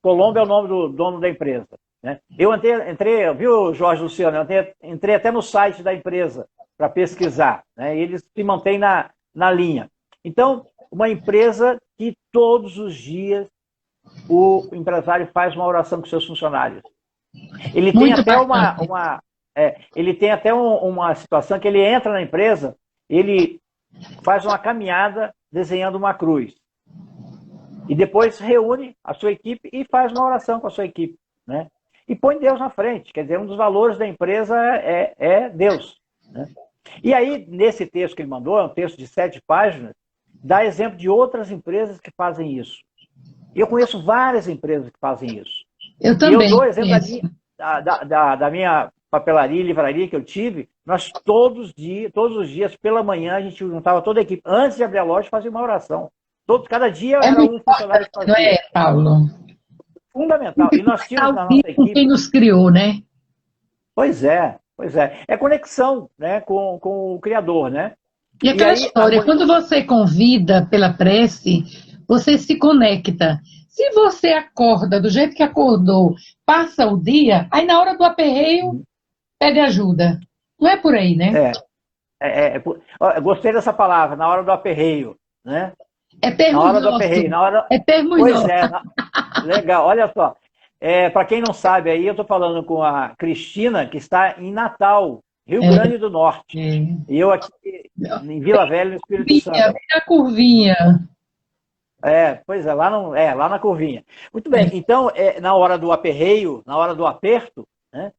Colombo é o nome do dono da empresa. Né? Eu entrei, viu, Jorge Luciano, eu entrei até no site da empresa para pesquisar, né? E eles se mantêm na linha. Então, uma empresa que todos os dias o empresário faz uma oração com seus funcionários. Ele tem até ele tem até uma situação que ele entra na empresa, ele faz uma caminhada desenhando uma cruz. E depois reúne a sua equipe e faz uma oração com a sua equipe. Né? E põe Deus na frente. Quer dizer, um dos valores da empresa é Deus. Né? E aí, nesse texto que ele mandou, é um texto de 7 páginas, dá exemplo de outras empresas que fazem isso. E eu conheço várias empresas que fazem isso. Eu E eu também dou exemplo conheço. da minha papelaria e livraria que eu tive. Nós todos os dias, pela manhã, a gente juntava toda a equipe. Antes de abrir a loja, fazia uma oração. Cada dia É era muito um funcionário que importante, não fazia. é, Paulo? Fundamental. E nós Tá tínhamos na ali nossa com quem equipe. nos criou, né? Pois é, pois é. É conexão, né, com o Criador, né? E E aquela aí, história, quando você convida pela prece, você se conecta. Se você acorda do jeito que acordou, passa o dia, aí na hora do aperreio, pede ajuda. Não é por aí, né? é, ó, eu gostei dessa palavra, na hora do aperreio, né? É Na termos hora do nossos. aperreio, na hora. É termos Pois nossos. é, legal. Olha só. Para quem não sabe aí, eu estou falando com a Cristina, que está em Natal, Rio É, Grande do Norte. é. E eu aqui em Vila Velha, no Espírito Curvinha, Santo. bem na curvinha. Pois é, lá na curvinha. Muito bem, então, na hora do aperreio, na hora do aperto, né,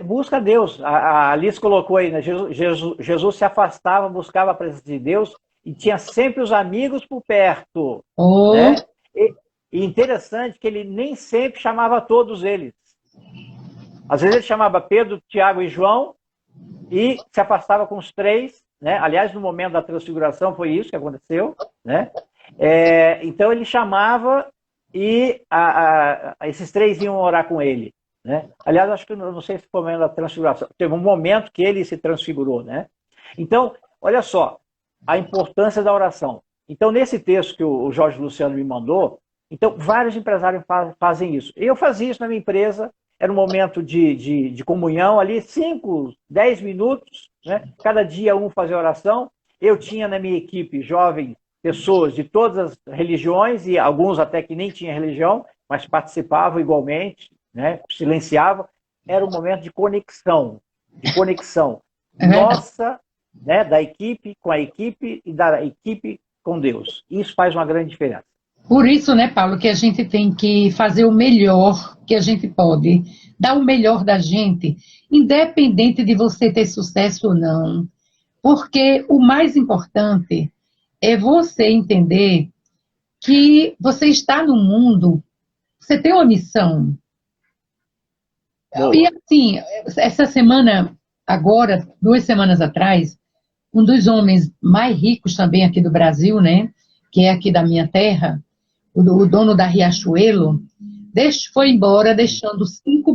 busca Deus. A Alice colocou aí, né, Jesus se afastava, buscava a presença de Deus e tinha sempre os amigos por perto. Oh, Né? E interessante que ele nem sempre chamava todos eles. Às vezes ele chamava Pedro, Tiago e João e se afastava com os três. Né? Aliás, no momento da transfiguração foi isso que aconteceu. Né? Então ele chamava e esses três iam orar com ele. Né? Aliás, acho que não sei se foi o momento da transfiguração. Teve um momento que ele se transfigurou. Né? Então, olha só, a importância da oração. Então, nesse texto que o Jorge Luciano me mandou, então vários empresários fazem isso. Eu fazia isso na minha empresa, era um momento de comunhão ali, 5, 10 minutos, né? Cada dia um fazia oração. Eu tinha na minha equipe jovens, pessoas de todas as religiões, e alguns até que nem tinham religião, mas participavam igualmente, né? Silenciavam. Era um momento de conexão, é verdade. nossa, né? Da equipe com a equipe e da equipe com Deus. Isso faz uma grande diferença. Por isso, né, Paulo, que a gente tem que fazer o melhor que a gente pode, dar o melhor da gente, independente de você ter sucesso ou não. Porque o mais importante é você entender que você está no mundo, você tem uma missão. E Boa. assim, essa semana, agora, 2 semanas atrás, um dos homens mais ricos também aqui do Brasil, né, que é aqui da minha terra, o dono da Riachuelo, foi embora deixando 5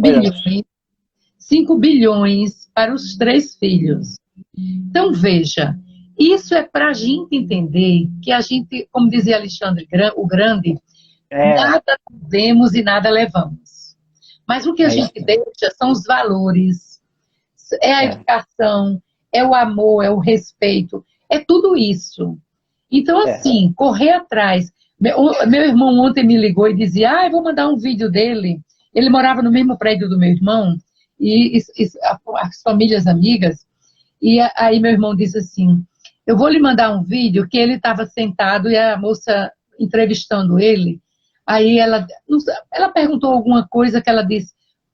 bilhões para os 3 filhos. Então, veja, isso é para a gente entender que a gente, como dizia Alexandre o Grande, nada demos e nada levamos. Mas o que a gente deixa são os valores, é a educação, é o amor, é o respeito, é tudo isso. Então, assim, correr atrás. Meu irmão ontem me ligou e dizia, eu vou mandar um vídeo dele. Ele morava no mesmo prédio do meu irmão, e as famílias amigas, e aí meu irmão disse assim, eu vou lhe mandar um vídeo que ele estava sentado e a moça entrevistando ele, aí ela perguntou alguma coisa que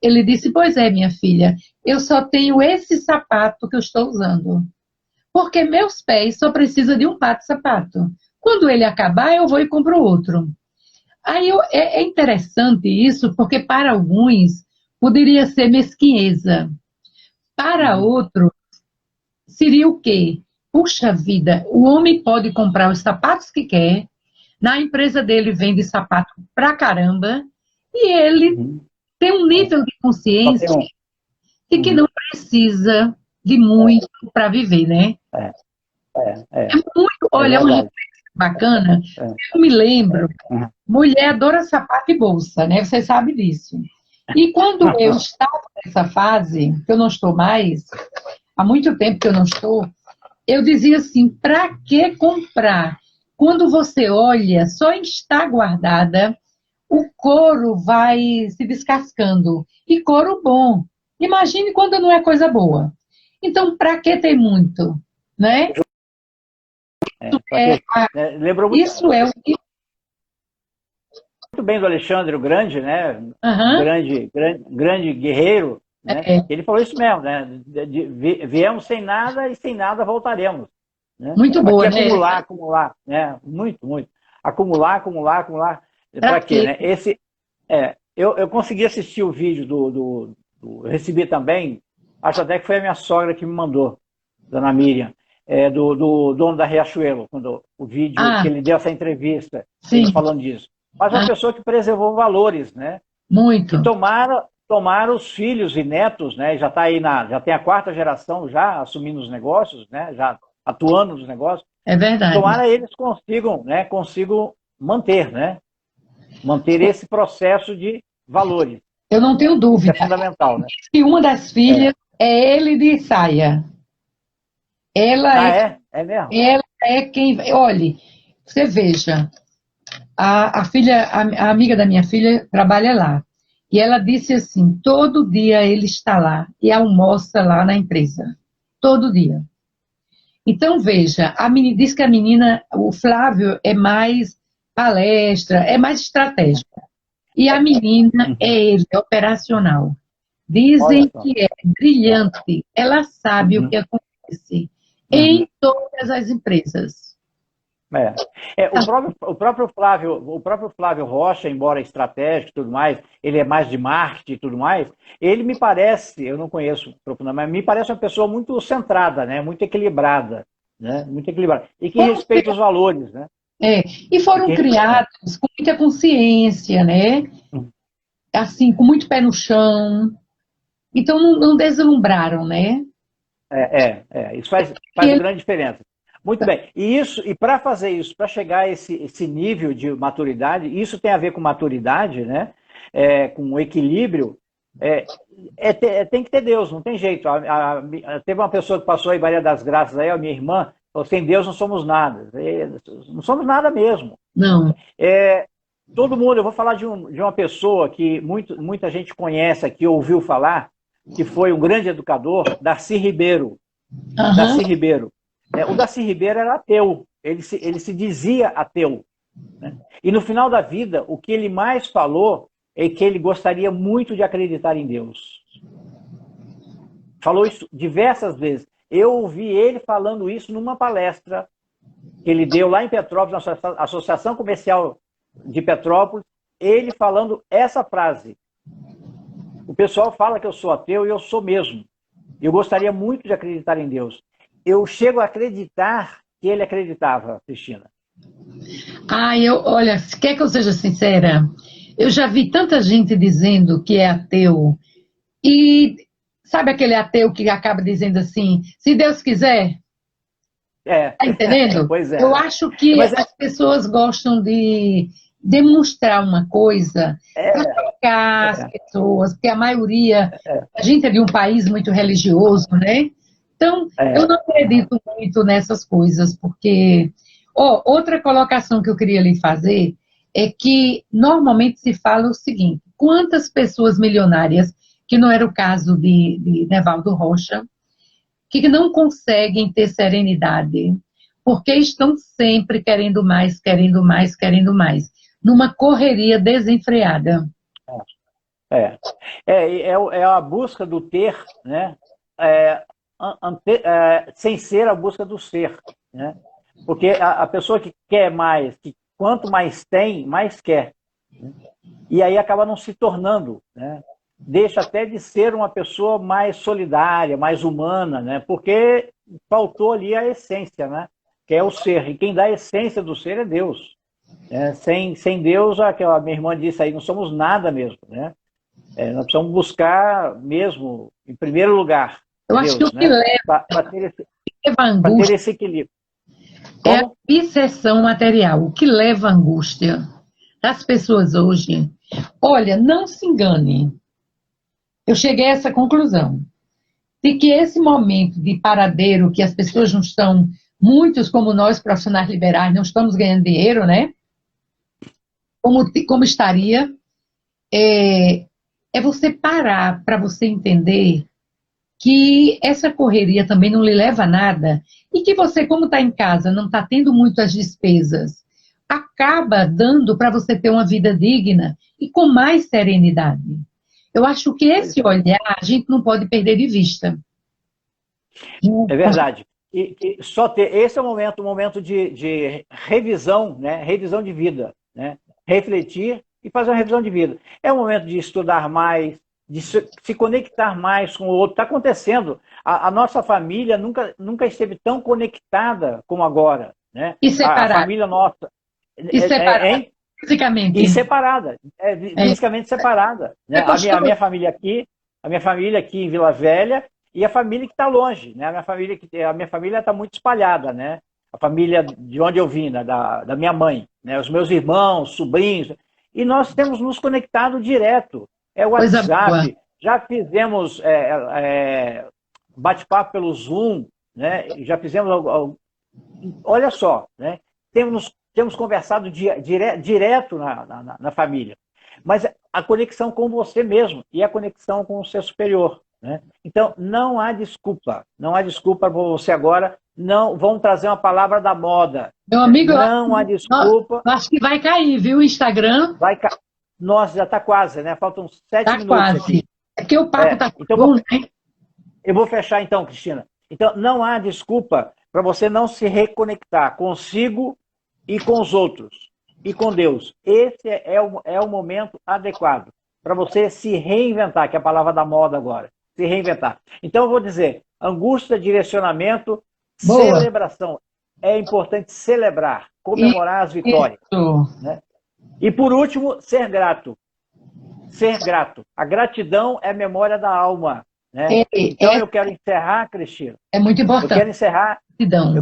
ele disse, pois é, minha filha, eu só tenho esse sapato que eu estou usando, porque meus pés só precisam de um par de sapato. Quando ele acabar, eu vou e compro outro. Aí é interessante isso, porque para alguns poderia ser mesquinheza. Para outros, seria o quê? Puxa vida, o homem pode comprar os sapatos que quer, na empresa dele vende sapato pra caramba, e ele tem um nível de consciência de que não precisa de muito para viver, né? É muito, olha, é uma Verdade. reflexão bacana. Eu me lembro, mulher adora sapato e bolsa, né? Você sabe disso. E quando eu estava nessa fase, que eu não estou mais, há muito tempo que eu não estou, eu dizia assim, para que comprar? Quando você olha, só está guardada, o couro vai se descascando. E couro bom. Imagine quando não é coisa boa. Então, para que ter muito? Né? Lembrou Isso é o que... muito bem do Alexandre o Grande, né? Uhum. Grande guerreiro, né? Ele falou isso mesmo, né? Viemos sem nada e sem nada voltaremos. Né? Muito boa, Aqui né? acumular, né? Muito. Acumular. Para Para quê, quê? né? Eu consegui assistir o vídeo eu recebi também, acho até que foi a minha sogra que me mandou, dona Miriam, do dono da Riachuelo, quando o vídeo Ah, que ele deu essa entrevista, ele sim, falando disso. Mas uma ah, pessoa que preservou valores, né? Que muito. tomaram os filhos e netos, né? Já está aí já tem a quarta geração já assumindo os negócios, né? Já atuando nos negócios. É E verdade. tomara eles consigam, né? Consigam manter, né? Manter esse processo de valores. Eu não tenho Isso é dúvida fundamental, né? que uma das filhas é ele de saia. Ela Ah, é, é? É mesmo? ela é quem. Olhe, você veja, a filha, a amiga da minha filha trabalha lá. E ela disse assim: todo dia ele está lá e almoça lá na empresa. Todo dia. Então, veja, a menina, diz que a menina, o Flávio é mais palestra, é mais estratégico. E a menina é Uhum. ele, é operacional. Olha Dizem só. que é brilhante. Ela sabe o Uhum. que acontece Uhum. em todas as empresas. É. O próprio Flávio Rocha, embora estratégico e tudo mais, ele é mais de marketing e tudo mais, ele me parece, eu não conheço profundamente, mas me parece uma pessoa muito centrada, né? Muito equilibrada, né? Muito equilibrada. E que Foram, respeita os valores, né? e E foram que, criados com muita consciência, né? Assim, com muito pé no chão. Então, não deslumbraram, né? Isso faz E grande diferença. Muito bem. E para fazer isso, para chegar a esse nível de maturidade, isso tem a ver com maturidade, né? Com equilíbrio. Tem que ter Deus, não tem jeito. Teve uma pessoa que passou aí, Maria das Graças, aí, a minha irmã, falou: sem Deus não somos nada. Não somos nada mesmo. não. Todo mundo, eu vou falar de uma pessoa que muita gente conhece aqui, ouviu falar, que foi um grande educador, Darcy Ribeiro. Aham. Darcy Ribeiro. O Darcy Ribeiro era ateu, ele se dizia ateu. Né? E no final da vida, o que ele mais falou é que ele gostaria muito de acreditar em Deus. Falou isso diversas vezes. Eu ouvi ele falando isso numa palestra que ele deu lá em Petrópolis, na Associação Comercial de Petrópolis, ele falando essa frase. O pessoal fala que eu sou ateu e eu sou mesmo. Eu gostaria muito de acreditar em Deus. Eu chego a acreditar que ele acreditava, Cristina. Olha, se quer que eu seja sincera, eu já vi tanta gente dizendo que é ateu, e sabe aquele ateu que acaba dizendo assim, se Deus quiser, É, tá entendendo? pois é, Eu né? acho que Mas as pessoas gostam de demonstrar uma coisa para é, chocar as é, pessoas, porque a maioria, a gente é de um país muito religioso, né? Então, eu é, não acredito muito nessas coisas, porque, outra colocação que eu queria lhe fazer é que normalmente se fala o seguinte: quantas pessoas milionárias, que não era o caso de Nevaldo Rocha, que não conseguem ter serenidade, porque estão sempre querendo mais, querendo mais, querendo mais, numa correria desenfreada. é. É a busca do ter, né? É, sem ser a busca do ser, né? Porque a pessoa que quer mais, que quanto mais tem, mais quer. Né? E aí acaba não se tornando, né? Deixa até de ser uma pessoa mais solidária, mais humana, né? Porque faltou ali a essência, né? Que é o ser. E quem dá a essência do ser é Deus. Sem Deus, a minha irmã disse aí, não somos nada mesmo, né? Nós precisamos buscar mesmo, em primeiro lugar, Eu acho que o Deus, que né? leva Para à ter angústia esse equilíbrio. é a Como? obsessão material. O que leva à angústia das pessoas hoje? Olha, não se engane. Eu cheguei a essa conclusão, de que esse momento de paradeiro, que as pessoas não estão, muitos como nós, profissionais liberais, não estamos ganhando dinheiro, né? Como estaria, é, é você parar para você entender que essa correria também não lhe leva a nada e que você, como está em casa, não está tendo muitas despesas, acaba dando para você ter uma vida digna e com mais serenidade. Eu acho que esse olhar a gente não pode perder de vista. É verdade. E só ter esse é o momento de revisão, né? Revisão de vida, né? refletir e fazer uma revisão de vida. É o momento de estudar mais, de se conectar mais com o outro. Está acontecendo. A nossa família nunca esteve tão conectada como agora. Né? E A separada. família nossa. E separada. Fisicamente. E separada. Fisicamente separada. Né? A minha família aqui em Vila Velha e a família que está longe. Né? A minha família está muito espalhada. Né? A família de onde eu vim, né? da minha mãe. Né? Os meus irmãos, sobrinhos. E nós temos nos conectado direto. É o WhatsApp. Já fizemos bate-papo pelo Zoom. Né? Já fizemos... Olha só, né? Temos conversado direto na família. Mas a conexão com você mesmo e a conexão com o ser superior. Né? Então, não há desculpa. Não há desculpa para você agora. Não vão trazer uma palavra da moda. Meu amigo, não há desculpa. Acho que vai cair, viu? O Instagram. Nossa, já está quase, né? Faltam 7 minutos quase. Aqui. É porque o papo está então, bom, né? Eu vou fechar então, Cristina. Então, não há desculpa para você não se reconectar consigo e com os outros. E com Deus. Esse é o momento adequado para você se reinventar, que é a palavra da moda agora. Se reinventar. Então, eu vou dizer, angústia, direcionamento, celebração. É importante celebrar, comemorar as vitórias. Né? E, por último, ser grato. Ser grato. A gratidão é a memória da alma. Né? Então, eu quero encerrar, Cristina. É muito importante. Eu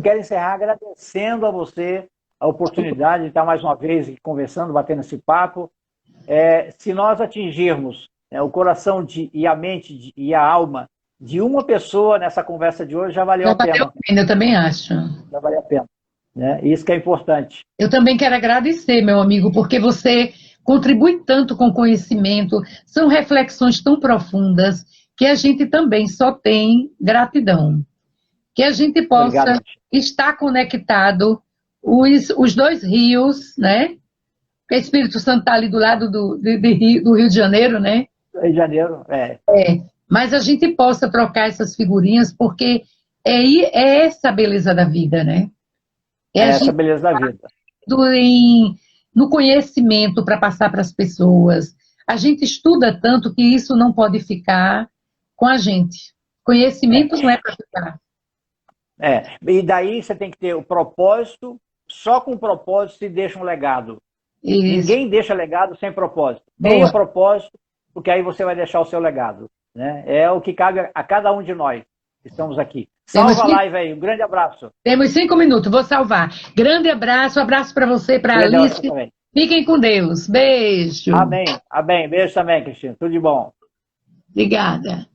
quero encerrar agradecendo a você a oportunidade de estar mais uma vez conversando, batendo esse papo. Se nós atingirmos o coração e a mente e a alma de uma pessoa nessa conversa de hoje, já valeu a pena. Eu também acho. Já valeu a pena. Né? Isso que é importante. Eu também quero agradecer, meu amigo, porque você contribui tanto com conhecimento, são reflexões tão profundas que a gente também só tem gratidão. Que a gente possa estar conectado, os dois rios, né? Porque o Espírito Santo está ali do lado do Rio de Janeiro, né? Rio de Janeiro, mas a gente possa trocar essas figurinhas, porque é essa a beleza da vida, né? Essa a beleza da vida. No conhecimento para passar para as pessoas. A gente estuda tanto que isso não pode ficar com a gente. Conhecimento não é para ficar. E daí você tem que ter o propósito, só com o propósito se deixa um legado. Isso. Ninguém deixa legado sem propósito. Tenha propósito, porque aí você vai deixar o seu legado. Né? É o que cabe a cada um de nós que estamos aqui. Salva a live aí, um grande abraço. Temos 5 minutos, vou salvar. Grande abraço, abraço para você, para a Alice. Fiquem com Deus. Beijo. Amém. Beijo também, Cristina. Tudo de bom. Obrigada.